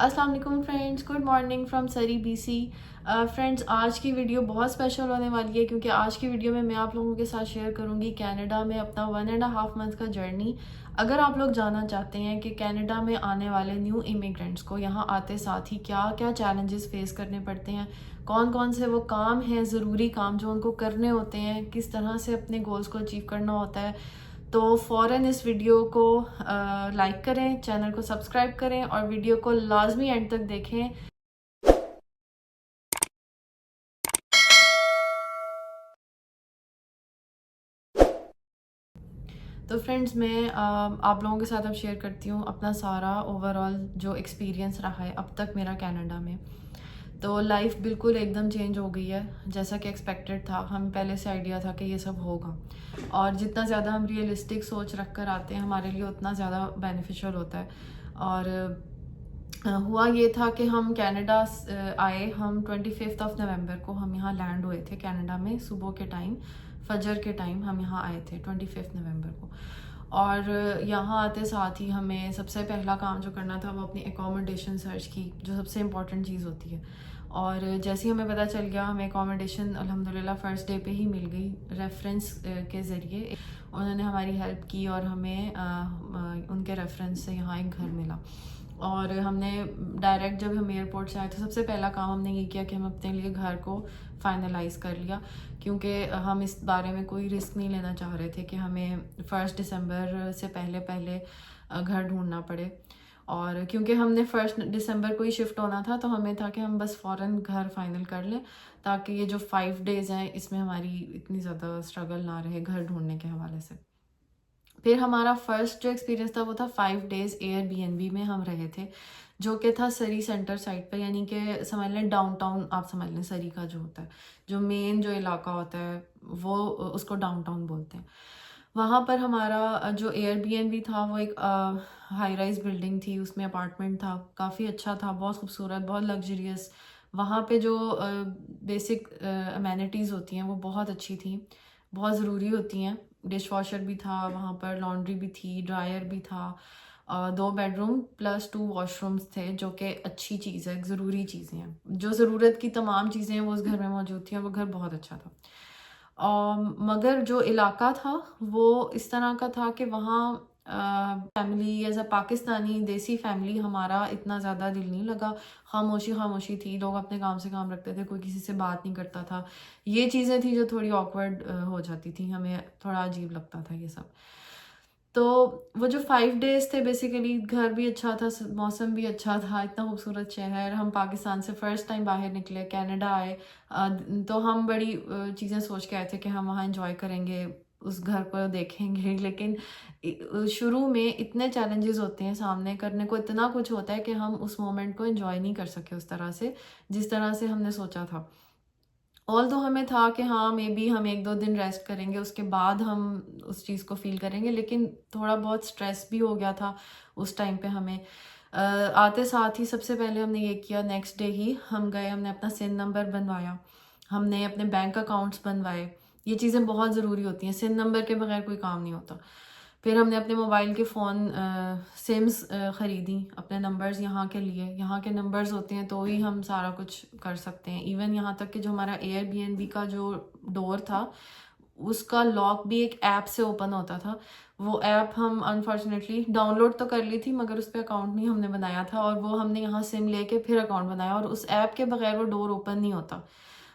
السلام علیکم friends, good morning from Sri B C. Friends, آج کی ویڈیو بہت اسپیشل ہونے والی ہے کیونکہ آج کی ویڈیو میں آپ لوگوں کے ساتھ شیئر کروں گی کینیڈا میں اپنا 1.5 منتھ کا جرنی. اگر آپ لوگ جاننا چاہتے ہیں کہ کینیڈا میں آنے والے نیو امیگرینٹس کو یہاں آتے ساتھ ہی کیا کیا چیلنجز فیس کرنے پڑتے ہیں، کون کون سے وہ کام ہیں، ضروری کام جو ان کو کرنے ہوتے ہیں، کس طرح سے اپنے گولز کو اچیو کرنا ہوتا ہے، تو فوراً اس ویڈیو کو لائک کریں، چینل کو سبسکرائب کریں اور ویڈیو کو لازمی اینڈ تک دیکھیں. تو فرینڈز، میں آپ لوگوں کے ساتھ اب شیئر کرتی ہوں اپنا سارا اوور آل جو ایکسپیرینس رہا ہے اب تک میرا کینیڈا میں. تو لائف بالکل ایک دم چینج ہو گئی ہے جیسا کہ ایکسپیکٹڈ تھا. ہم پہلے سے آئیڈیا تھا کہ یہ سب ہوگا، اور جتنا زیادہ ہم ریئلسٹک سوچ رکھ کر آتے ہیں ہمارے لیے اتنا زیادہ بینیفیشل ہوتا ہے. اور ہوا یہ تھا کہ ہم کینیڈا آئے، ہم 25 نومبر کو ہم یہاں لینڈ ہوئے تھے کینیڈا میں. صبح کے ٹائم، فجر کے ٹائم ہم یہاں آئے تھے 25 نومبر کو. اور یہاں آتے ساتھ ہی ہمیں سب سے پہلا کام جو کرنا تھا وہ اپنی اکوموڈیشن سرچ کی، جو سب سے امپورٹنٹ چیز ہوتی ہے. اور جیسے ہی ہمیں پتہ چل گیا، ہمیں اکوموڈیشن الحمدللہ فرسٹ ڈے پہ ہی مل گئی. ریفرنس کے ذریعے انہوں نے ہماری ہیلپ کی اور ہمیں ان کے ریفرنس سے یہاں ایک گھر ملا. اور ہم نے ڈائریکٹ جب ہم ایئرپورٹ سے آئے تو سب سے پہلا کام ہم نے یہ کیا کہ ہم اپنے لیے گھر کو فائنلائز کر لیا، کیونکہ ہم اس بارے میں کوئی رسک نہیں لینا چاہ رہے تھے کہ ہمیں 1 دسمبر سے پہلے گھر ڈھونڈنا پڑے. اور کیونکہ ہم نے 1 دسمبر کو ہی شفٹ ہونا تھا تو ہمیں تھا کہ ہم بس فوراً گھر فائنل کر لیں تاکہ یہ جو 5 ڈیز ہیں اس میں ہماری اتنی زیادہ اسٹرگل نہ رہے گھر ڈھونڈنے کے حوالے سے. پھر ہمارا فرسٹ جو ایکسپیرینس تھا وہ تھا 5 days Airbnb میں ہم رہے تھے، جو کہ تھا سری سینٹر سائٹ پہ، یعنی کہ سمجھ لیں ڈاؤن ٹاؤن. آپ سمجھ لیں سری کا جو ہوتا ہے، جو مین جو علاقہ ہوتا ہے وہ اس کو ڈاؤن ٹاؤن بولتے ہیں. وہاں پر ہمارا جو ایئر بی این بی تھا وہ ایک ہائی رائز بلڈنگ تھی، اس میں اپارٹمنٹ تھا، کافی اچھا تھا، بہت خوبصورت، بہت لگژریس. وہاں پہ جو بیسک امینٹیز ہوتی ہیں وہ بہت اچھی تھیں، بہت ضروری ہوتی ہیں. ڈش واشر بھی تھا وہاں پر، لانڈری بھی تھی، ڈرائر بھی تھا، 2 bed room plus 2 wash rooms تھے، جو کہ اچھی چیز ہے، ضروری چیزیں ہیں. جو ضرورت کی تمام چیزیں ہیں وہ اس گھر میں موجود تھیں اور وہ گھر بہت اچھا تھا. مگر جو علاقہ تھا وہ اس طرح کا تھا کہ وہاں فیملی ایز اے پاکستانی دیسی فیملی ہمارا اتنا زیادہ دل نہیں لگا. خاموشی تھی، لوگ اپنے کام سے کام رکھتے تھے، کوئی کسی سے بات نہیں کرتا تھا. یہ چیزیں تھیں جو تھوڑی آکورڈ ہو جاتی تھیں، ہمیں تھوڑا عجیب لگتا تھا یہ سب. تو وہ جو 5 ڈیز تھے بیسیکلی گھر بھی اچھا تھا، موسم بھی اچھا تھا، اتنا خوبصورت شہر. ہم پاکستان سے فرسٹ ٹائم باہر نکلے، کینیڈا آئے، تو ہم بڑی چیزیں سوچ کے آئے تھے کہ ہم وہاں انجوائے کریں گے، اس گھر کو دیکھیں گے. لیکن شروع میں اتنے چیلنجز ہوتے ہیں، سامنے کرنے کو اتنا کچھ ہوتا ہے کہ ہم اس مومنٹ کو انجوائے نہیں کر سکے اس طرح سے جس طرح سے ہم نے سوچا تھا. تو ہمیں تھا کہ ہاں مے بی ہم 1-2 دن ریسٹ کریں گے، اس کے بعد ہم اس چیز کو فیل کریں گے. لیکن تھوڑا بہت سٹریس بھی ہو گیا تھا اس ٹائم پہ. ہمیں آتے ساتھ ہی سب سے پہلے ہم نے یہ کیا، نیکسٹ ڈے ہی ہم گئے، ہم نے اپنا سن نمبر بنوایا، ہم نے اپنے بینک اکاؤنٹس بنوائے. یہ چیزیں بہت ضروری ہوتی ہیں، سن نمبر کے بغیر کوئی کام نہیں ہوتا. پھر ہم نے اپنے موبائل کے فون سمز خریدیں اپنے نمبرز یہاں کے لیے. یہاں کے نمبرز ہوتے ہیں تو ہی ہم سارا کچھ کر سکتے ہیں. ایون یہاں تک کہ جو ہمارا ایئر بی این بی کا جو ڈور تھا اس کا لاک بھی ایک ایپ سے اوپن ہوتا تھا. وہ ایپ ہم انفارچونیٹلی ڈاؤن لوڈ تو کر لی تھی مگر اس پہ اکاؤنٹ نہیں ہم نے بنایا تھا، اور وہ ہم نے یہاں سم لے کے پھر اکاؤنٹ بنایا. اور اس ایپ کے بغیر وہ ڈور اوپن نہیں ہوتا.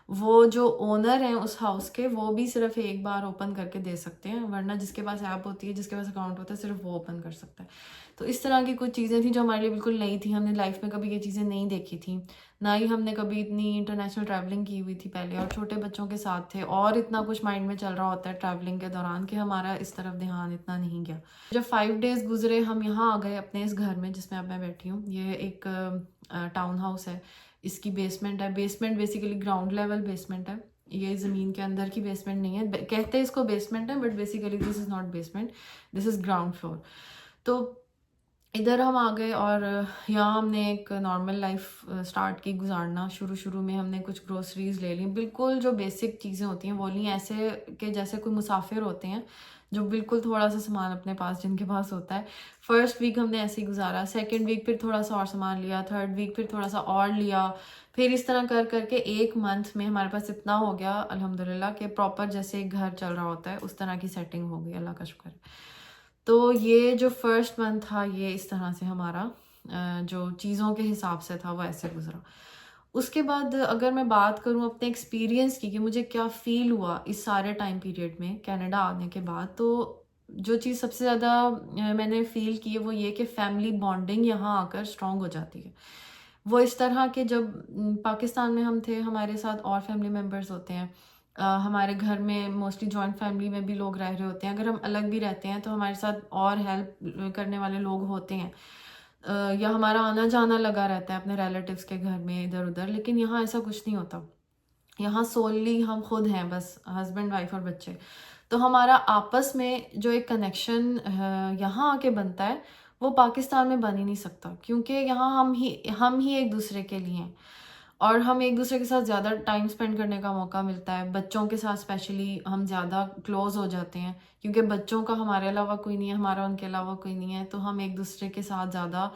وہ جو اونر ہیں اس ہاؤس کے وہ بھی صرف ایک بار اوپن کر کے دے سکتے ہیں، ورنہ جس کے پاس ایپ ہوتی ہے، جس کے پاس اکاؤنٹ ہوتا ہے، صرف وہ اوپن کر سکتا ہے. تو اس طرح کی کچھ چیزیں تھیں جو ہمارے لیے بالکل نئی تھیں. ہم نے لائف میں کبھی یہ چیزیں نہیں دیکھی تھیں، نہ ہی ہم نے کبھی اتنی انٹرنیشنل ٹریولنگ کی ہوئی تھی پہلے، اور چھوٹے بچوں کے ساتھ تھے اور اتنا کچھ مائنڈ میں چل رہا ہوتا ہے ٹریولنگ کے دوران کہ ہمارا اس طرف دھیان اتنا نہیں گیا. جب 5 ڈیز گزرے ہم یہاں آ گئے اپنے اس گھر میں جس میں اب میں بیٹھی ہوں. یہ ایک ٹاؤن ہاؤس ہے، اس کی بیسمنٹ ہے. Basement basically ground level basement ہے، یہ زمین کے اندر کی بیسمنٹ نہیں ہے. کہتے ہیں اس کو بیسمنٹ ہے but basically this is not basement, this is ground floor. تو ادھر ہم آ گئے اور یہاں ہم نے ایک نارمل لائف سٹارٹ کی گزارنا. شروع میں ہم نے کچھ گروسریز لے لیں، بالکل جو بیسک چیزیں ہوتی ہیں وہ لیں، ایسے کہ جیسے کوئی مسافر ہوتے ہیں جو بالکل تھوڑا سا سامان اپنے پاس جن کے پاس ہوتا ہے. فرسٹ ویک ہم نے ایسے ہی گزارا, سیکنڈ ویک پھر تھوڑا سا اور سامان لیا, تھرڈ ویک پھر تھوڑا سا اور لیا, پھر اس طرح کر کر کے ایک منتھ میں ہمارے پاس اتنا ہو گیا الحمدللہ کہ پراپر جیسے ایک گھر چل رہا ہوتا ہے اس طرح کی سیٹنگ ہو گئی, اللہ کا شکر ہے. تو یہ جو فرسٹ منتھ تھا یہ اس طرح سے ہمارا جو چیزوں کے حساب سے تھا وہ ایسے گزرا. اس کے بعد اگر میں بات کروں اپنے ایکسپیرینس کی کہ مجھے کیا فیل ہوا اس سارے ٹائم پیریڈ میں کینیڈا آنے کے بعد, تو جو چیز سب سے زیادہ میں نے فیل کی ہے وہ یہ کہ فیملی بانڈنگ یہاں آ کر اسٹرانگ ہو جاتی ہے. وہ اس طرح کہ جب پاکستان میں ہم تھے ہمارے ساتھ اور فیملی ممبرز ہوتے ہیں, ہمارے گھر میں موسٹلی جوائنٹ فیملی میں بھی لوگ رہ رہے ہوتے ہیں, اگر ہم الگ بھی رہتے ہیں تو ہمارے ساتھ اور ہیلپ کرنے والے لوگ ہوتے ہیں, یا ہمارا آنا جانا لگا رہتا ہے اپنے ریلیٹیوز کے گھر میں ادھر ادھر. لیکن یہاں ایسا کچھ نہیں ہوتا, یہاں سوللی ہم خود ہیں, بس ہسبینڈ وائف اور بچے. تو ہمارا آپس میں جو ایک کنیکشن یہاں آ کے بنتا ہے وہ پاکستان میں بن ہی نہیں سکتا, کیونکہ یہاں ہم ہی ایک دوسرے کے لیے ہیں, اور ہم ایک دوسرے کے ساتھ زیادہ ٹائم اسپینڈ کرنے کا موقع ملتا ہے. بچوں کے ساتھ اسپیشلی ہم زیادہ کلوز ہو جاتے ہیں, کیونکہ بچوں کا ہمارے علاوہ کوئی نہیں ہے, ہمارا ان کے علاوہ کوئی نہیں ہے, تو ہم ایک دوسرے کے ساتھ زیادہ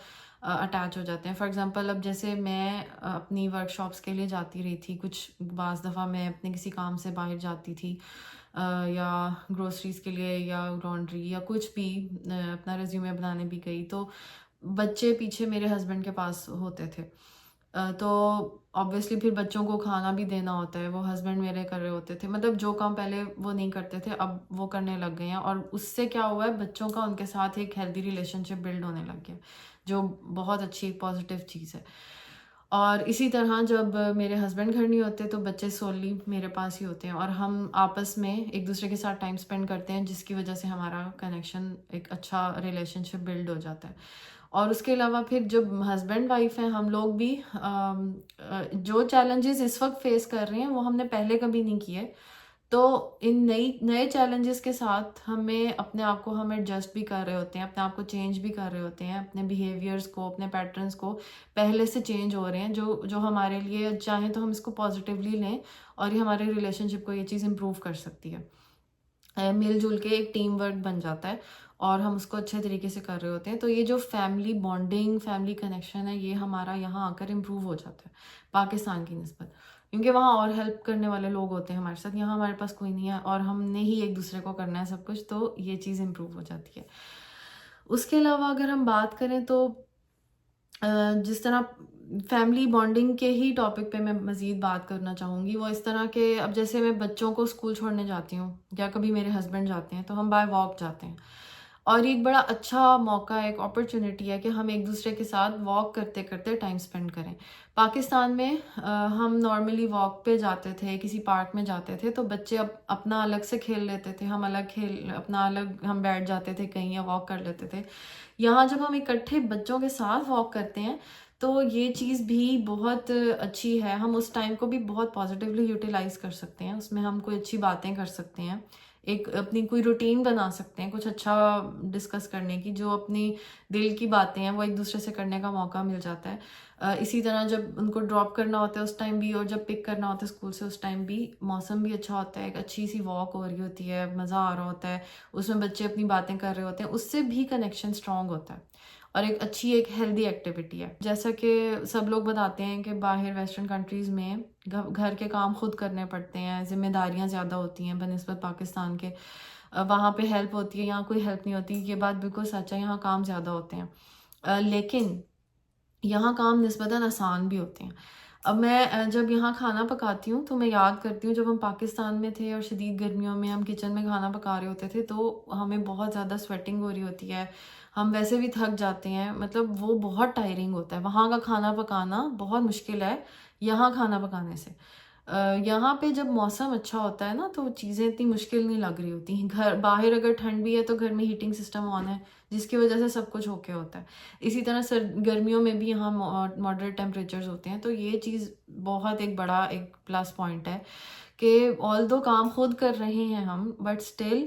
اٹیچ ہو جاتے ہیں. فار ایگزامپل اب جیسے میں اپنی ورک شاپس کے لیے جاتی رہی تھی, کچھ بعض دفعہ میں اپنے کسی کام سے باہر جاتی تھی, یا گروسریز کے لیے یا لانڈری یا کچھ بھی, اپنا ریزیومے بنانے بھی گئی, تو بچے پیچھے میرے ہسبینڈ کے پاس ہوتے تھے. تو آبویسلی پھر بچوں کو کھانا بھی دینا ہوتا ہے, وہ ہسبینڈ میرے کر رہے ہوتے تھے. مطلب جو کام پہلے وہ نہیں کرتے تھے اب وہ کرنے لگ گئے ہیں, اور اس سے کیا ہوا ہے بچوں کا ان کے ساتھ ایک ہیلدی ریلیشن شپ بلڈ ہونے لگ گیا, جو بہت اچھی پازیٹیو چیز ہے. اور اسی طرح جب میرے ہسبینڈ گھر نہیں ہوتے تو بچے سوللی میرے پاس ہی ہوتے ہیں, اور ہم آپس میں ایک دوسرے کے ساتھ ٹائم اسپینڈ کرتے ہیں, جس کی وجہ سے ہمارا کنیکشن ایک اچھا ریلیشن شپ بلڈ ہو جاتا ہے. اور اس کے علاوہ پھر جب ہسبینڈ وائف ہیں ہم لوگ بھی جو چیلنجز اس وقت فیس کر رہے ہیں وہ ہم نے پہلے کبھی نہیں کیے, تو ان نئے چیلنجز کے ساتھ ہمیں اپنے آپ کو ہم ایڈجسٹ بھی کر رہے ہوتے ہیں, اپنے آپ کو چینج بھی کر رہے ہوتے ہیں, اپنے بیہیویئرس کو, اپنے پیٹرنس کو پہلے سے چینج ہو رہے ہیں, جو ہمارے لیے چاہیں تو ہم اس کو پازیٹیولی لیں, اور یہ ہمارے ریلیشن شپ کو یہ چیز امپروو کر سکتی ہے. مل جل کے ایک ٹیم ورک بن جاتا ہے اور ہم اس کو اچھے طریقے سے کر رہے ہوتے ہیں. تو یہ جو فیملی بانڈنگ, فیملی کنیکشن ہے, یہ ہمارا یہاں آ کر امپروو ہو جاتا ہے پاکستان کی نسبت, کیونکہ وہاں اور ہیلپ کرنے والے لوگ ہوتے ہیں ہمارے ساتھ. یہاں ہمارے پاس کوئی نہیں ہے اور ہم نے ہی ایک دوسرے کو کرنا ہے سب کچھ, تو یہ چیز امپروو ہو جاتی ہے. اس کے علاوہ اگر ہم بات کریں تو جس طرح فیملی بانڈنگ کے ہی ٹاپک پہ میں مزید بات کرنا چاہوں گی, وہ اس طرح کہ اب جیسے میں بچوں کو اسکول چھوڑنے جاتی ہوں یا کبھی میرے ہسبینڈ جاتے ہیں تو ہم بائی واک جاتے ہیں, اور ایک بڑا اچھا موقع ہے, ایک اپرچونیٹی ہے کہ ہم ایک دوسرے کے ساتھ واک کرتے کرتے ٹائم اسپینڈ کریں. پاکستان میں ہم نارملی واک پہ جاتے تھے, کسی پارک میں جاتے تھے, تو بچے اپنا الگ سے کھیل لیتے تھے, ہم اپنا الگ ہم بیٹھ جاتے تھے کہیں یا واک کر لیتے تھے. یہاں جب ہم اکٹھے بچوں کے ساتھ واک کرتے ہیں تو یہ چیز بھی بہت اچھی ہے, ہم اس ٹائم کو بھی بہت پازیٹیولی یوٹیلائز کر سکتے ہیں, اس میں ہم کوئی اچھی باتیں کر سکتے ہیں, ایک اپنی کوئی روٹین بنا سکتے ہیں کچھ اچھا ڈسکس کرنے کی, جو اپنی دل کی باتیں ہیں وہ ایک دوسرے سے کرنے کا موقع مل جاتا ہے. اسی طرح جب ان کو ڈراپ کرنا ہوتا ہے اس ٹائم بھی, اور جب پک کرنا ہوتا ہے اسکول سے اس ٹائم بھی, موسم بھی اچھا ہوتا ہے, ایک اچھی سی واک ہو رہی ہوتی ہے, مزہ آ رہا ہوتا ہے, اس میں بچے اپنی باتیں کر رہے ہوتے ہیں, اس سے بھی کنیکشن اسٹرانگ ہوتا ہے اور ایک اچھی ایک ہیلدی ایکٹیویٹی ہے. جیسا کہ سب لوگ بتاتے ہیں کہ باہر ویسٹرن کنٹریز میں گھر کے کام خود کرنے پڑتے ہیں, ذمہ داریاں زیادہ ہوتی ہیں بنسبت پاکستان کے, وہاں پہ ہیلپ ہوتی ہے, یہاں کوئی ہیلپ نہیں ہوتی. یہ بات بالکل سچ ہے, یہاں کام زیادہ ہوتے ہیں, لیکن یہاں کام نسبتاً آسان بھی ہوتے ہیں. اب میں جب یہاں کھانا پکاتی ہوں تو میں یاد کرتی ہوں جب ہم پاکستان میں تھے اور شدید گرمیوں میں ہم کچن میں کھانا پکا رہے ہوتے تھے تو ہمیں بہت زیادہ سویٹنگ ہو رہی ہوتی ہے, ہم ویسے بھی تھک جاتے ہیں, مطلب وہ بہت ٹائرنگ ہوتا ہے. وہاں کا کھانا پکانا بہت مشکل ہے یہاں کھانا پکانے سے. یہاں پہ جب موسم اچھا ہوتا ہے نا تو چیزیں اتنی مشکل نہیں لگ رہی ہوتی. باہر اگر ٹھنڈ بھی ہے تو گھر میں ہیٹنگ سسٹم آن ہے جس کی وجہ سے سب کچھ اوکے ہوتا ہے. اسی طرح گرمیوں میں بھی یہاں ماڈریٹ ٹیمپریچرز ہوتے ہیں, تو یہ چیز بہت ایک بڑا ایک پلس پوائنٹ ہے کہ آلدو کام خود کر رہے ہیں ہم, بٹ اسٹل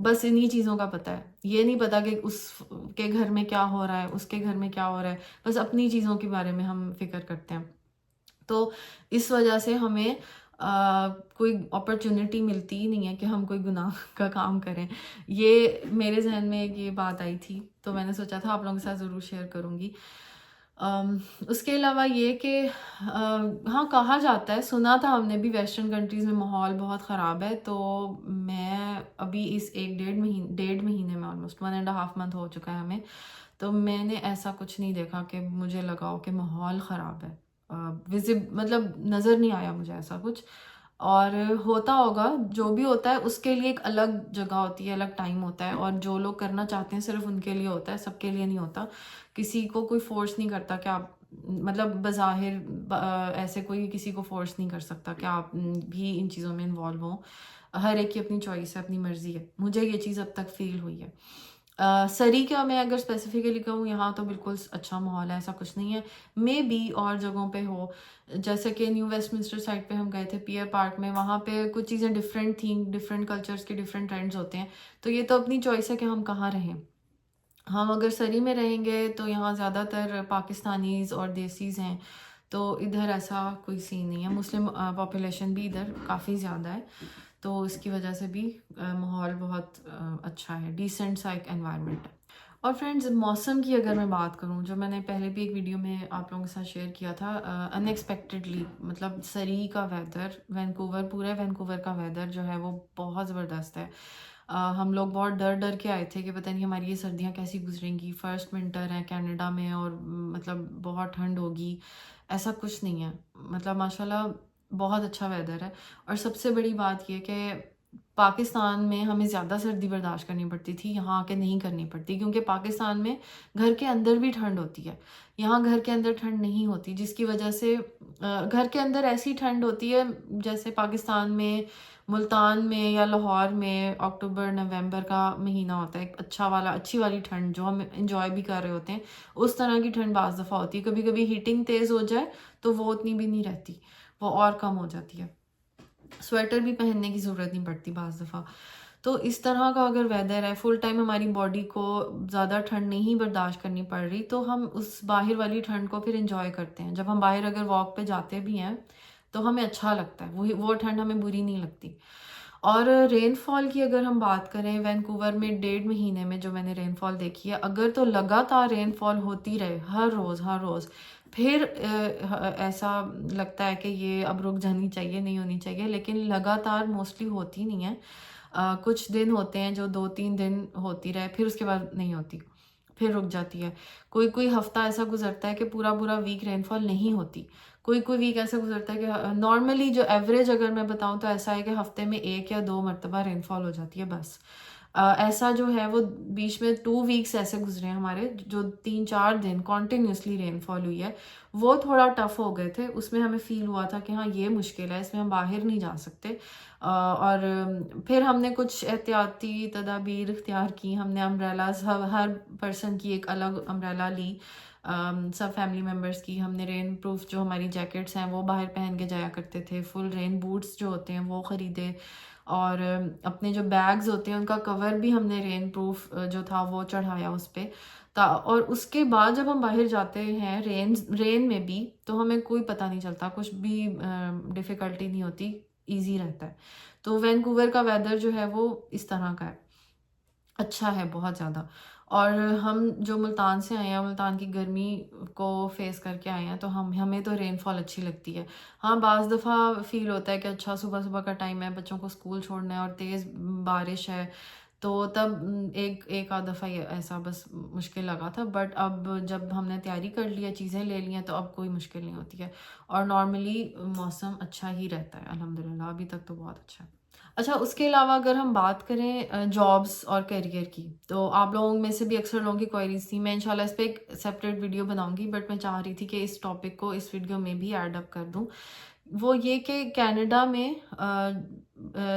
بس انہی چیزوں کا پتہ ہے، یہ نہیں پتا کہ اس کے گھر میں کیا ہو رہا ہے، اس کے گھر میں کیا ہو رہا ہے، بس اپنی چیزوں کے بارے میں ہم فکر کرتے ہیں. تو اس وجہ سے ہمیں کوئی اپرچونٹی ملتی ہی نہیں ہے کہ ہم کوئی گناہ کا کام کریں. یہ میرے ذہن میں یہ بات آئی تھی تو میں نے سوچا تھا آپ لوگوں کے ساتھ ضرور شیئر کروں گی. اس کے علاوہ یہ کہ ہاں کہا جاتا ہے، سنا تھا ہم نے بھی ویسٹرن کنٹریز میں ماحول بہت خراب ہے. تو میں ابھی اس ایک ڈیڑھ مہینے میں آلموسٹ 1.5 month ہو چکا ہے ہمیں، تو میں نے ایسا کچھ نہیں دیکھا کہ مجھے لگا ہو کہ ماحول خراب ہے. مطلب نظر نہیں آیا مجھے ایسا کچھ. اور ہوتا ہوگا، جو بھی ہوتا ہے اس کے لیے ایک الگ جگہ ہوتی ہے، الگ ٹائم ہوتا ہے، اور جو لوگ کرنا چاہتے ہیں صرف ان کے لیے ہوتا ہے، سب کے لیے نہیں ہوتا. کسی کو کوئی فورس نہیں کرتا کہ آپ، مطلب بظاہر ایسے کوئی کسی کو فورس نہیں کر سکتا کہ آپ بھی ان چیزوں میں انوالو ہوں. ہر ایک کی اپنی چوائس ہے، اپنی مرضی ہے. مجھے یہ چیز اب تک فیل ہوئی ہے. سری کا میں اگر اسپیسیفکلی کہوں، یہاں تو بالکل اچھا ماحول ہے، ایسا کچھ نہیں ہے. مے بی اور جگہوں پہ ہو، جیسے کہ نیو ویسٹ منسٹر سائڈ پہ ہم گئے تھے پیئر پارک میں، وہاں پہ کچھ چیزیں ڈفرینٹ تھیں، ڈفرینٹ کلچرس کے ڈفرینٹ ٹرینڈز ہوتے ہیں. تو یہ تو اپنی چوائس ہے کہ ہم کہاں رہیں. ہم اگر سری میں رہیں گے تو یہاں زیادہ تر پاکستانیز اور دیسیز ہیں، تو ادھر ایسا کوئی سین نہیں ہے. مسلم پاپولیشن بھی ادھر کافی زیادہ ہے، تو اس کی وجہ سے بھی ماحول بہت اچھا ہے، ڈیسنٹ سا ایک انوائرمنٹ ہے. اور فرینڈز، موسم کی اگر میں بات کروں، جو میں نے پہلے بھی ایک ویڈیو میں آپ لوگوں کے ساتھ شیئر کیا تھا، ان ایکسپیکٹڈلی مطلب سری کا ویدر، پورے وینکوور کا ویدر جو ہے وہ بہت زبردست ہے. ہم لوگ بہت ڈر کے آئے تھے کہ پتہ نہیں ہماری یہ سردیاں کیسی گزریں گی، فرسٹ ونٹر ہے کینیڈا میں اور مطلب بہت ٹھنڈ ہوگی. ایسا کچھ نہیں ہے، مطلب ماشاءاللہ بہت اچھا ویدر ہے. اور سب سے بڑی بات یہ کہ پاکستان میں ہمیں زیادہ سردی برداشت کرنی پڑتی تھی، یہاں آ کے نہیں کرنی پڑتی، کیونکہ پاکستان میں گھر کے اندر بھی ٹھنڈ ہوتی ہے، یہاں گھر کے اندر ٹھنڈ نہیں ہوتی، جس کی وجہ سے گھر کے اندر ایسی ٹھنڈ ہوتی ہے جیسے پاکستان میں ملتان میں یا لاہور میں اکتوبر نومبر کا مہینہ ہوتا ہے، ایک اچھی والی ٹھنڈ جو ہم انجوائے بھی کر رہے ہوتے ہیں. اس طرح کی ٹھنڈ بعض دفعہ ہوتی ہے. کبھی کبھی ہیٹنگ تیز ہو جائے تو وہ اتنی بھی نہیں رہتی، وہ اور کم ہو جاتی ہے. سویٹر بھی پہننے کی ضرورت نہیں پڑتی بعض دفعہ. تو اس طرح کا اگر ویدر ہے، فل ٹائم ہماری باڈی کو زیادہ ٹھنڈ نہیں برداشت کرنی پڑ رہی، تو ہم اس باہر والی ٹھنڈ کو پھر انجوائے کرتے ہیں. جب ہم باہر اگر واک پہ جاتے بھی ہیں تو ہمیں اچھا لگتا ہے، وہ ٹھنڈ ہمیں بری نہیں لگتی. اور رین فال کی اگر ہم بات کریں، وینکوور میں 1.5 مہینے میں جو میں نے رین فال دیکھی ہے، اگر تو لگاتار رین فال ہوتی رہے ہر روز پھر ایسا لگتا ہے کہ یہ اب رک جانی چاہیے، نہیں ہونی چاہیے. لیکن لگاتار موسٹلی ہوتی نہیں ہے. کچھ دن ہوتے ہیں جو 2-3 دن ہوتی رہے، پھر اس کے بعد نہیں ہوتی، پھر رک جاتی ہے. کوئی ہفتہ ایسا گزرتا ہے کہ پورا ویک رین فال نہیں ہوتی. کوئی ویک ایسا گزرتا ہے کہ نارملی جو ایوریج اگر میں بتاؤں تو ایسا ہے کہ ہفتے میں 1 یا 2 مرتبہ رین فال ہو جاتی ہے بس. ایسا جو ہے وہ بیچ میں 2 ویکس ایسے گزرے ہیں ہمارے، جو 3-4 دن کنٹینیوسلی رین فال ہوئی ہے. وہ تھوڑا ٹف ہو گئے تھے، اس میں ہمیں فیل ہوا تھا کہ ہاں یہ مشکل ہے، اس میں ہم باہر نہیں جا سکتے. اور پھر ہم نے کچھ احتیاطی تدابیر اختیار کی. ہم نے امبریلاز، ہر پرسن کی ایک الگ امبریلا لی، سب فیملی ممبرس کی. ہم نے رین پروف جو ہماری جیکٹس ہیں وہ باہر پہن کے جایا کرتے تھے، فل رین بوٹس جو ہوتے ہیں وہ خریدے، اور اپنے جو بیگز ہوتے ہیں ان کا کور بھی ہم نے رین پروف جو تھا وہ چڑھایا اس پہ. اور اس کے بعد جب ہم باہر جاتے ہیں رین میں بھی، تو ہمیں کوئی پتہ نہیں چلتا، کچھ بھی ڈیفیکلٹی نہیں ہوتی، ایزی رہتا ہے. تو وینکوور کا ویدر جو ہے وہ اس طرح کا ہے، اچھا ہے بہت زیادہ. اور ہم جو ملتان سے آئے ہیں، ملتان کی گرمی کو فیس کر کے آئے ہیں، تو ہمیں تو رین فال اچھی لگتی ہے. ہاں بعض دفعہ فیل ہوتا ہے کہ اچھا صبح کا ٹائم ہے، بچوں کو اسکول چھوڑنا ہے اور تیز بارش ہے، تو تب ایک آدھ دفعہ ایسا بس مشکل لگا تھا. بٹ اب جب ہم نے تیاری کر لی ہے، چیزیں لے لی ہیں، تو اب کوئی مشکل نہیں ہوتی ہے. اور نارملی موسم اچھا ہی رہتا ہے الحمدللہ، ابھی تک تو بہت اچھا ہے. اچھا، اس کے علاوہ اگر ہم بات کریں جابس اور کیریئر کی، تو آپ لوگوں میں سے بھی اکثر لوگوں کی کوائریز تھی. میں انشاءاللہ اس پہ ایک سیپریٹ ویڈیو بناؤں گی، بٹ میں چاہ رہی تھی کہ اس ٹاپک کو اس ویڈیو میں بھی ایڈ اپ کر دوں. وہ یہ کہ کینیڈا میں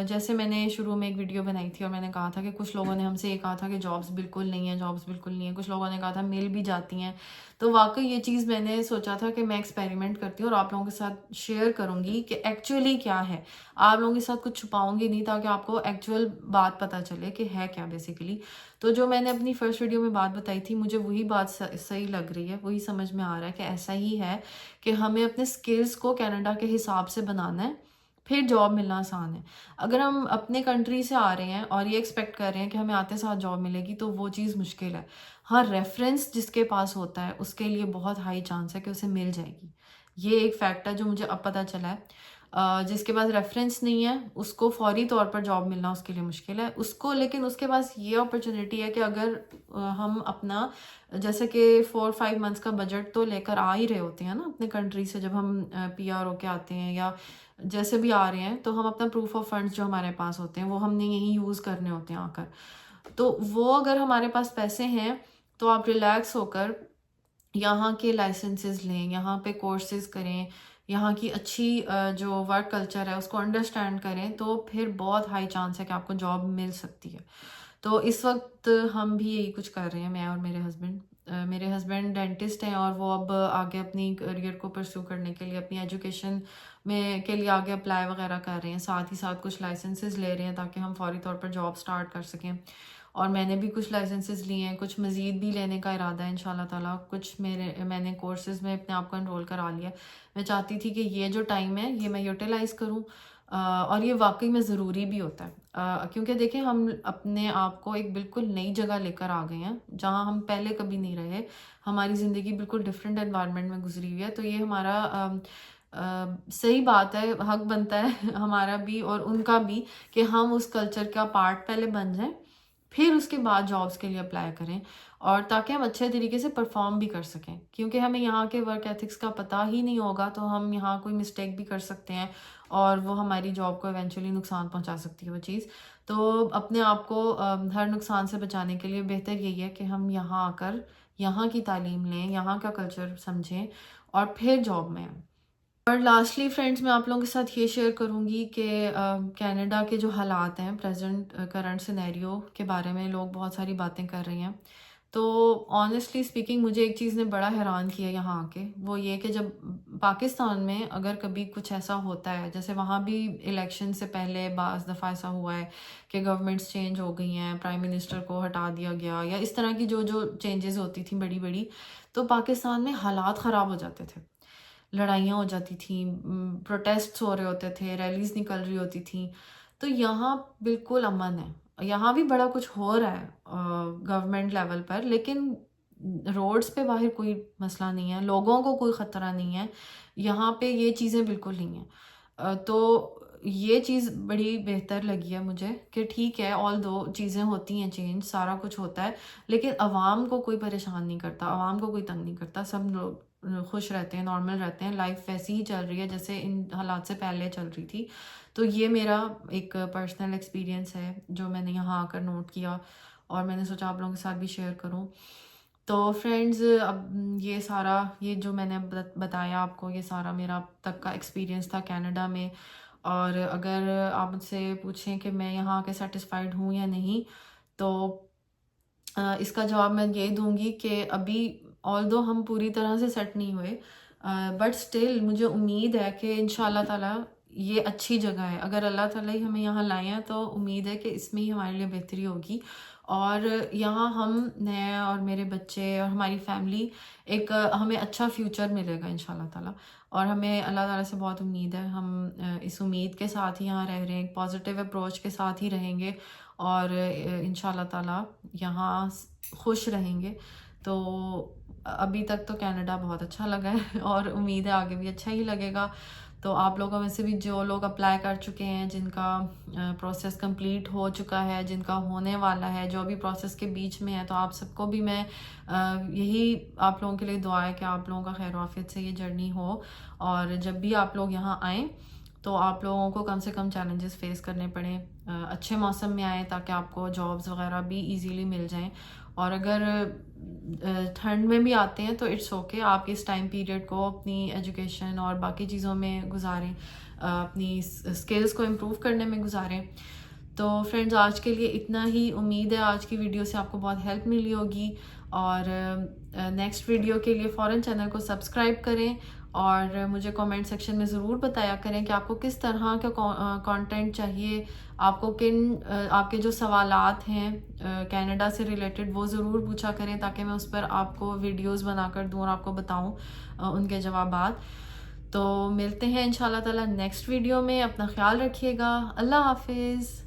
جیسے میں نے شروع میں ایک ویڈیو بنائی تھی اور میں نے کہا تھا کہ کچھ لوگوں نے ہم سے یہ کہا تھا کہ جابس بالکل نہیں ہیں، جابس بالکل نہیں ہیں، کچھ لوگوں نے کہا تھا مل بھی جاتی ہیں. تو واقعی یہ چیز میں نے سوچا تھا کہ میں ایکسپیریمنٹ کرتی ہوں اور آپ لوگوں کے ساتھ شیئر کروں گی کہ ایکچولی کیا ہے. آپ لوگوں کے ساتھ کچھ چھپاؤں گی نہیں تاکہ آپ کو ایکچوئل بات پتہ چلے کہ ہے کیا بیسیکلی. تو جو میں نے اپنی فرسٹ ویڈیو میں بات بتائی تھی، مجھے وہی بات صحیح لگ رہی ہے، وہی سمجھ میں آ رہا ہے کہ ایسا ہی ہے کہ ہمیں اپنے سکلز کو کینیڈا کے حساب سے بنانا ہے، پھر جاب ملنا آسان ہے. اگر ہم اپنے کنٹری سے آ رہے ہیں اور یہ ایکسپیکٹ کر رہے ہیں کہ ہمیں آتے ساتھ جاب ملے گی تو وہ چیز مشکل ہے. ہاں، ریفرنس جس کے پاس ہوتا ہے اس کے لیے بہت ہائی چانس ہے کہ اسے مل جائے گی. یہ ایک فیکٹ ہے جو مجھے اب پتہ چلا ہے. جس کے پاس ریفرنس نہیں ہے اس کو فوری طور پر جاب ملنا اس کے لیے مشکل ہے اس کو، لیکن اس کے پاس یہ اپرچونیٹی ہے کہ اگر ہم اپنا جیسے کہ 4-5 منتھس کا بجٹ تو لے کر آ ہی رہے ہوتے ہیں نا اپنے کنٹری سے، جب ہم پی آر ہو کے آتے ہیں یا جیسے بھی آ رہے ہیں، تو ہم اپنا پروف آف فنڈس جو ہمارے پاس ہوتے ہیں وہ ہم نے یہیں یوز کرنے ہوتے ہیں آ کر. تو وہ اگر ہمارے پاس پیسے ہیں تو آپ ریلیکس ہو کر یہاں کے لائسنسز لیں، یہاں پہ کورسز کریں، یہاں کی اچھی جو ورک کلچر ہے اس کو انڈرسٹینڈ کریں، تو پھر بہت ہائی چانس ہے کہ آپ کو جاب مل سکتی ہے. تو اس وقت ہم بھی یہی کچھ کر رہے ہیں، میں اور میرے ہسبینڈ ڈینٹسٹ ہیں اور وہ اب آگے اپنی کریئر کو پرسو کرنے کے لیے اپنی ایجوکیشن کے لیے آگے اپلائی وغیرہ کر رہے ہیں، ساتھ ہی ساتھ کچھ لائسنسز لے رہے ہیں تاکہ ہم فوری طور پر جاب سٹارٹ کر سکیں. اور میں نے بھی کچھ لائسنسز لیے ہیں، کچھ مزید بھی لینے کا ارادہ ہے انشاءاللہ تعالیٰ. کچھ میں نے کورسز میں اپنے آپ کو انرول کرا لیا. میں چاہتی تھی کہ یہ جو ٹائم ہے یہ میں یوٹیلائز کروں، اور یہ واقعی میں ضروری بھی ہوتا ہے، کیونکہ دیکھیں ہم اپنے آپ کو ایک بالکل نئی جگہ لے کر آ گئے ہیں جہاں ہم پہلے کبھی نہیں رہے. ہماری زندگی بالکل ڈفرینٹ انوائرمنٹ میں گزری ہوئی ہے. تو یہ ہمارا صحیح بات ہے، حق بنتا ہے ہمارا بھی اور ان کا بھی کہ ہم اس کلچر کا پارٹ پہلے بن جائیں، پھر اس کے بعد جابس کے لیے اپلائی کریں، اور تاکہ ہم اچھے طریقے سے پرفارم بھی کر سکیں. کیونکہ ہمیں یہاں کے ورک ایتھکس کا پتہ ہی نہیں ہوگا تو ہم یہاں کوئی مسٹیک بھی کر سکتے ہیں اور وہ ہماری جاب کو ایونچولی نقصان پہنچا سکتی ہے وہ چیز. تو اپنے آپ کو ہر نقصان سے بچانے کے لیے بہتر یہی ہے کہ ہم یہاں آ کر یہاں کی تعلیم لیں، یہاں کا کلچر سمجھیں اور پھر جاب میں آئیں. اور لاسٹلی فرینڈز، میں آپ لوگوں کے ساتھ یہ شیئر کروں گی کہ کینیڈا کے جو حالات ہیں کرنٹ سینیریو کے بارے میں لوگ بہت ساری باتیں کر رہے ہیں. تو آنیسٹلی اسپیکنگ مجھے ایک چیز نے بڑا حیران کیا یہاں آ کے، وہ یہ کہ جب پاکستان میں اگر کبھی کچھ ایسا ہوتا ہے، جیسے وہاں بھی الیکشن سے پہلے بعض دفعہ ایسا ہوا ہے کہ گورنمنٹس چینج ہو گئی ہیں، پرائم منسٹر کو ہٹا دیا گیا یا اس طرح کی جو چینجز ہوتی تھیں بڑی بڑی، تو پاکستان میں حالات خراب ہو جاتے تھے. لڑائیاں ہو جاتی تھیں، پروٹیسٹس ہو رہے ہوتے تھے، ریلیز نکل رہی ہوتی تھیں. تو یہاں بالکل امن ہے. یہاں بھی بڑا کچھ ہو رہا ہے گورنمنٹ لیول پر، لیکن روڈز پہ باہر کوئی مسئلہ نہیں ہے، لوگوں کو کوئی خطرہ نہیں ہے. یہاں پہ یہ چیزیں بالکل نہیں ہیں. تو یہ چیز بڑی بہتر لگی ہے مجھے کہ ٹھیک ہے، آل دو چیزیں ہوتی ہیں، چینج سارا کچھ ہوتا ہے، لیکن عوام کو کوئی پریشان نہیں کرتا، عوام کو کوئی تنگ نہیں کرتا، سب لوگ خوش رہتے ہیں، نارمل رہتے ہیں. لائف ویسی ہی چل رہی ہے جیسے ان حالات سے پہلے چل رہی تھی. تو یہ میرا ایک پرسنل ایکسپیرینس ہے جو میں نے یہاں آ کر نوٹ کیا اور میں نے سوچا آپ لوگوں کے ساتھ بھی شیئر کروں. تو فرینڈز، اب یہ جو میں نے بتایا آپ کو، یہ سارا میرا اب تک کا ایکسپیرینس تھا کینیڈا میں. اور اگر آپ مجھ سے پوچھیں کہ میں یہاں آ کے سیٹسفائیڈ ہوں یا نہیں، تو اس کا جواب میں یہ دوں گی کہ ابھی آلدو ہم پوری طرح سے سیٹ نہیں ہوئے، بٹ اسٹل مجھے امید ہے کہ انشاءاللہ تعالیٰ یہ اچھی جگہ ہے. اگر اللہ تعالیٰ ہی ہمیں یہاں لائے ہیں تو امید ہے کہ اس میں ہی ہمارے لیے بہتری ہوگی، اور یہاں ہم نئے اور میرے بچے اور ہماری فیملی ایک ہمیں اچھا فیوچر ملے گا انشاءاللہ تعالیٰ. اور ہمیں اللہ تعالیٰ سے بہت امید ہے، ہم اس امید کے ساتھ ہی یہاں رہ رہے ہیں، ایک پازیٹیو اپروچ کے ساتھ ہی رہیں گے اور انشاءاللہ تعالیٰ یہاں خوش رہیں گے. تو ابھی تک تو کینیڈا بہت اچھا لگا ہے اور امید ہے آگے بھی اچھا ہی لگے گا. تو آپ لوگوں میں سے بھی جو لوگ اپلائی کر چکے ہیں، جن کا پروسیس کمپلیٹ ہو چکا ہے، جن کا ہونے والا ہے، جو بھی پروسیس کے بیچ میں ہے، تو آپ سب کو بھی میں یہی آپ لوگوں کے لیے دعا ہے کہ آپ لوگوں کا خیر و عافیت سے یہ جرنی ہو، اور جب بھی آپ لوگ یہاں آئیں تو آپ لوگوں کو کم سے کم چیلنجز فیس کرنے پڑیں، اچھے موسم میں آئیں تاکہ آپ کو جابز وغیرہ بھی ایزیلی مل جائیں. اور اگر ٹھنڈ میں بھی آتے ہیں تو اٹس اوکے، آپ اس ٹائم پیریڈ کو اپنی ایجوکیشن اور باقی چیزوں میں گزاریں، اپنی اسکلس کو امپروو کرنے میں گزاریں. تو فرینڈز آج کے لیے اتنا ہی. امید ہے آج کی ویڈیو سے آپ کو بہت ہیلپ ملی ہوگی، اور نیکسٹ ویڈیو کے لیے فوراً چینل کو سبسکرائب کریں، اور مجھے کامنٹ سیکشن میں ضرور بتایا کریں کہ آپ کو کس طرح کا کانٹینٹ چاہیے، آپ کو آپ کے جو سوالات ہیں کینیڈا سے ریلیٹڈ وہ ضرور پوچھا کریں، تاکہ میں اس پر آپ کو ویڈیوز بنا کر دوں اور آپ کو بتاؤں ان کے جوابات. تو ملتے ہیں انشاءاللہ تعالی نیکسٹ ویڈیو میں. اپنا خیال رکھیے گا. اللہ حافظ.